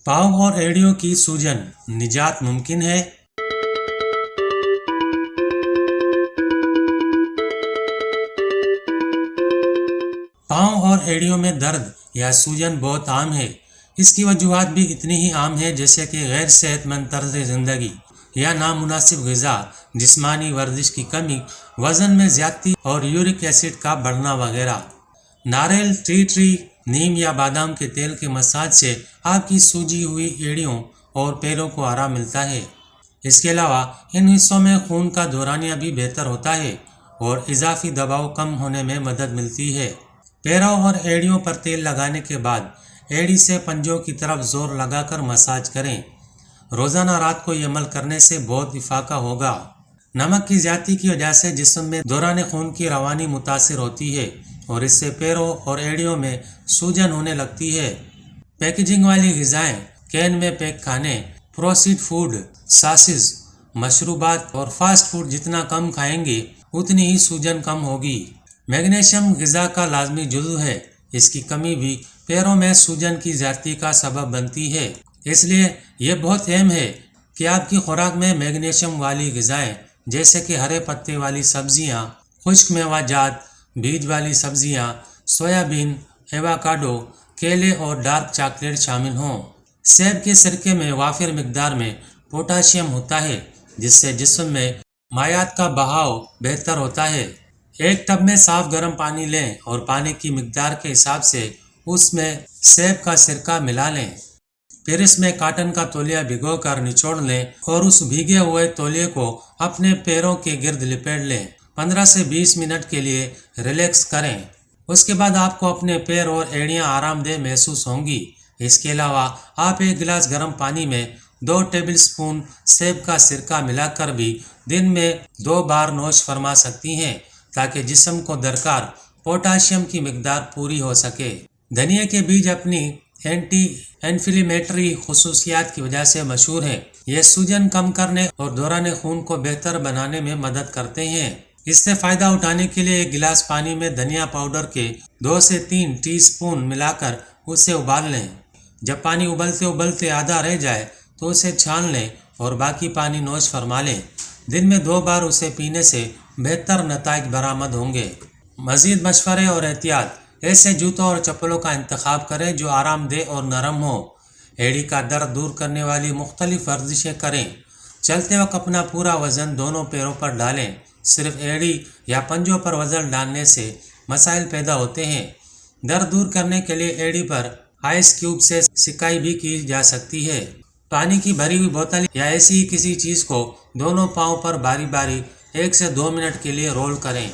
पाँव और एड़ियों की सूजन निजात मुमकिन है। पाँव और एड़ियों में दर्द या सूजन बहुत आम है। इसकी वजूहात भी इतनी ही आम है जैसे कि गैर सेहतमंद तर्ज जिंदगी या नामुनासिब ग़िज़ा, जिस्मानी वर्जिश की कमी, वज़न में ज़्यादती और यूरिक एसिड का बढ़ना वगैरह। नारियल, टी, नीम या बादाम के तेल के मसाज से आपकी सूजी हुई एड़ियों और पैरों को आराम मिलता है। इसके अलावा इन हिस्सों में खून का दौरानिया भी बेहतर होता है और इजाफी दबाव कम होने में मदद मिलती है। पैरों और एड़ियों पर तेल लगाने के बाद एड़ी से पंजों की तरफ जोर लगाकर मसाज करें। रोज़ाना रात को ये अमल करने से बहुत इफाका होगा। नमक की ज़्यादती की वजह से जिस्म में दौरान खून की रवानी मुतासिर होती है और इससे पैरों और एड़ियों में सूजन होने लगती है। पैकेजिंग वाली ग़िज़ाएँ, कैन में पैक खाने, प्रोसेस्ड फूड, सॉसेज, मशरूबात और फास्ट फूड जितना कम खाएंगे उतनी ही सूजन कम होगी। मैग्नीशियम ग़िज़ा का लाजमी जुज़्व है। इसकी कमी भी पैरों में सूजन की ज़्यादती का सबब बनती है। इसलिए यह बहुत अहम है कि आपकी खुराक में मैग्नीशियम वाली ग़िज़ाएँ जैसे कि हरे पत्ते वाली सब्जियाँ, खुश्क मेवाजात, बीज वाली सब्जियाँ, सोयाबीन, एवोकाडो, केले और डार्क चॉकलेट शामिल हों। सेब के सिरके में वाफिर मिकदार में पोटाशियम होता है जिससे जिस्म में मायात का बहाव बेहतर होता है। एक टब में साफ गर्म पानी लें और पानी की मिकदार के हिसाब से उसमें सेब का सिरका मिला लें। फिर इसमें कॉटन का तौलिया भिगोकर निचोड़ लें और उस भीगे हुए तौलिए को अपने पैरों के गिर्द लिपेट लें। 15 से 20 मिनट के लिए रिलैक्स करें। उसके बाद आपको अपने पैर और एड़ियां आरामदेह महसूस होंगी। इसके अलावा आप एक गिलास गर्म पानी में 2 टेबल स्पून सेब का सिरका मिलाकर भी दिन में 2 बार नोश फरमा सकती हैं ताकि जिस्म को दरकार पोटाशियम की मिकदार पूरी हो सके। धनिया के बीज अपनी एंटी इन्फ्लेमेटरी खुसूसियात की वजह से मशहूर हैं। ये सूजन कम करने और दौरान खून को बेहतर बनाने में मदद करते हैं। इससे फ़ायदा उठाने के लिए एक गिलास पानी में धनिया पाउडर के 2 से 3 टीस्पून मिलाकर उसे उबाल लें। जब पानी उबलते उबलते आधा रह जाए तो उसे छान लें और बाकी पानी नोश फरमा लें। दिन में 2 बार उसे पीने से बेहतर नताइज बरामद होंगे। मज़ीद मशवरे और एहतियात: ऐसे जूतों और चप्पलों का इंतखाब करें जो आरामदेह और नरम हो। एड़ी का दर्द दूर करने वाली मुख्तलिफ वर्जिशें करें। चलते वक्त अपना पूरा वज़न दोनों पैरों पर डालें। सिर्फ एड़ी या पंजों पर वज़न डालने से मसाइल पैदा होते हैं। दर्द दूर करने के लिए एड़ी पर आइस क्यूब से सिकाई भी की जा सकती है। पानी की भरी हुई बोतल या ऐसी ही किसी चीज़ को दोनों पाँव पर बारी बारी 1 से 2 मिनट के लिए रोल करें।